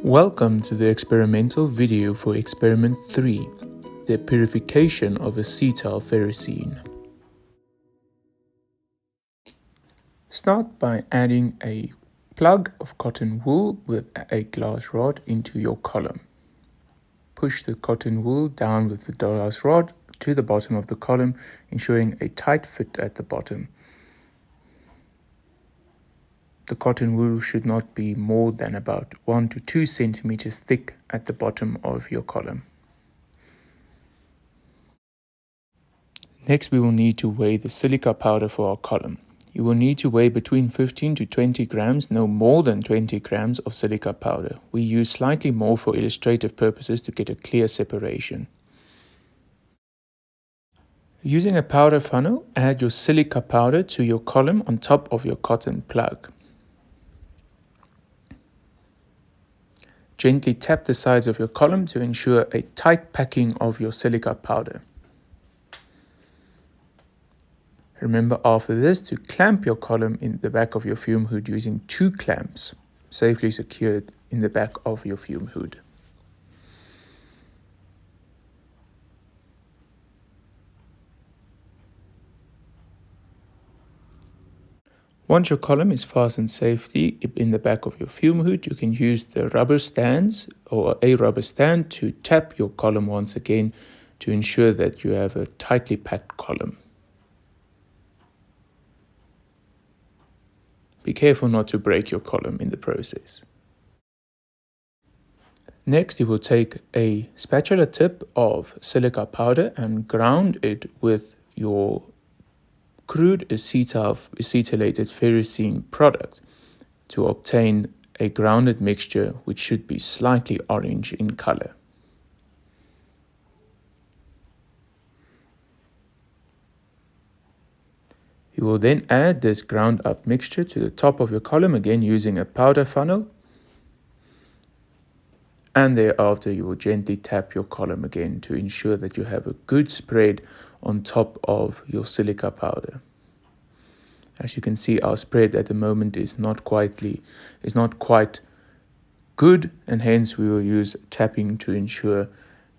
Welcome to the experimental video for experiment 3, the purification of acetylferrocene. Start by adding a plug of cotton wool with a glass rod into your column. Push the cotton wool down with the glass rod to the bottom of the column, ensuring a tight fit at the bottom. The cotton wool should not be more than about 1 to 2 centimeters thick at the bottom of your column. Next, we will need to weigh the silica powder for our column. You will need to weigh between 15 to 20 grams, no more than 20 grams of silica powder. We use slightly more for illustrative purposes to get a clear separation. Using a powder funnel, add your silica powder to your column on top of your cotton plug. Gently tap the sides of your column to ensure a tight packing of your silica powder. Remember after this to clamp your column in the back of your fume hood using 2 clamps, safely secured in the back of your fume hood. Once your column is fastened safely in the back of your fume hood, you can use the rubber stands or a rubber stand to tap your column once again to ensure that you have a tightly packed column. Be careful not to break your column in the process. Next, you will take a spatula tip of silica powder and ground it with your crude acetylated ferrocene product to obtain a grounded mixture which should be slightly orange in color. You will then add this ground up mixture to the top of your column, again using a powder funnel, and thereafter you will gently tap your column again to ensure that you have a good spread on top of your silica powder. As you can see, our spread at the moment is not quite good, and hence we will use tapping to ensure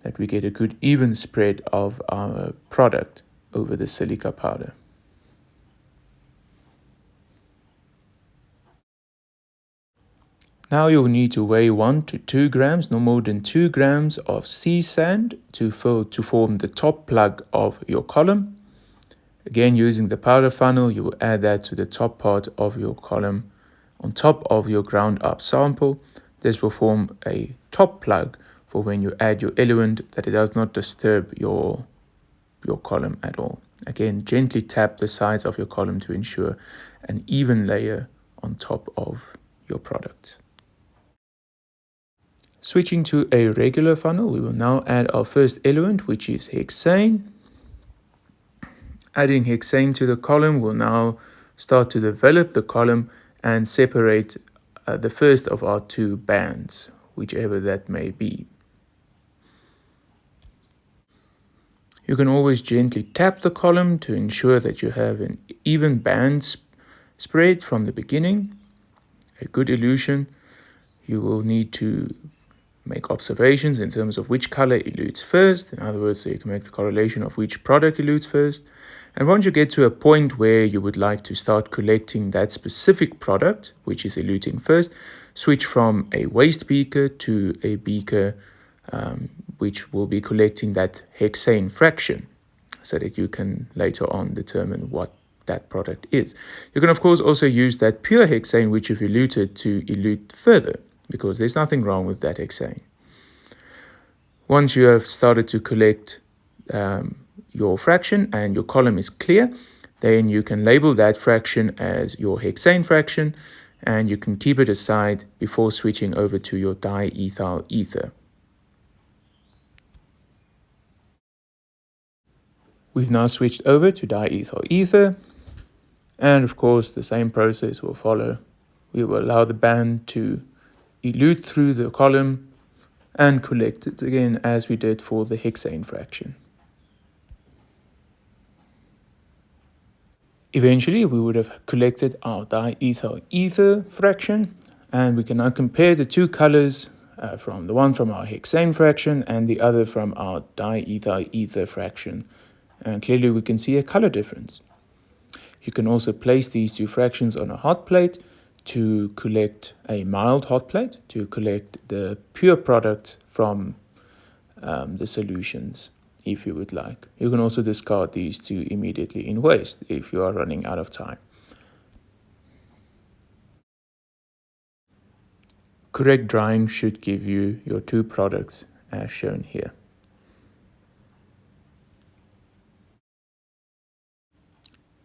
that we get a good even spread of our product over the silica powder. Now you will need to weigh 1 to 2 grams, no more than 2 grams of sea sand to form the top plug of your column. Again, using the powder funnel, you will add that to the top part of your column on top of your ground up sample. This will form a top plug for when you add your eluent, that it does not disturb your column at all. Again, gently tap the sides of your column to ensure an even layer on top of your product. Switching to a regular funnel, we will now add our first eluent, which is hexane. Adding hexane to the column will now start to develop the column and separate the first of our 2 bands, whichever that may be. You can always gently tap the column to ensure that you have an even band spread from the beginning. A good elution, you will need to make observations in terms of which color elutes first. In other words, so you can make the correlation of which product elutes first. And once you get to a point where you would like to start collecting that specific product, which is eluting first, switch from a waste beaker to a beaker which will be collecting that hexane fraction, so that you can later on determine what that product is. You can of course also use that pure hexane which you've eluted to elute further, because there's nothing wrong with that hexane. Once you have started to collect your fraction and your column is clear, then you can label that fraction as your hexane fraction, and you can keep it aside before switching over to your diethyl ether. We've now switched over to diethyl ether, and of course the same process will follow. We will allow the band to elute through the column and collect it again as we did for the hexane fraction. Eventually, we would have collected our diethyl ether fraction, and we can now compare the 2 colors from the one from our hexane fraction and the other from our diethyl ether fraction. And clearly we can see a color difference. You can also place these two fractions on a hot plate to collect a mild hot plate, to collect the pure product from the solutions, if you would like. You can also discard these two immediately in waste if you are running out of time. Correct drying should give you your two products as shown here.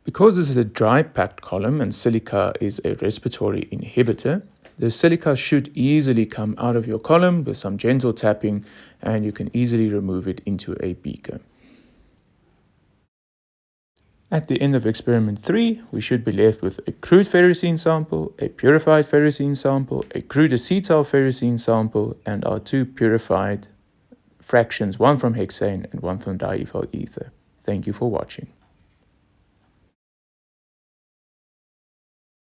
Because this is a dry packed column and silica is a respiratory inhibitor, the silica should easily come out of your column with some gentle tapping, and you can easily remove it into a beaker. At the end of experiment 3, we should be left with a crude ferrocene sample, a purified ferrocene sample, a crude acetylferrocene sample, and our two purified fractions, one from hexane and one from diethyl ether. Thank you for watching.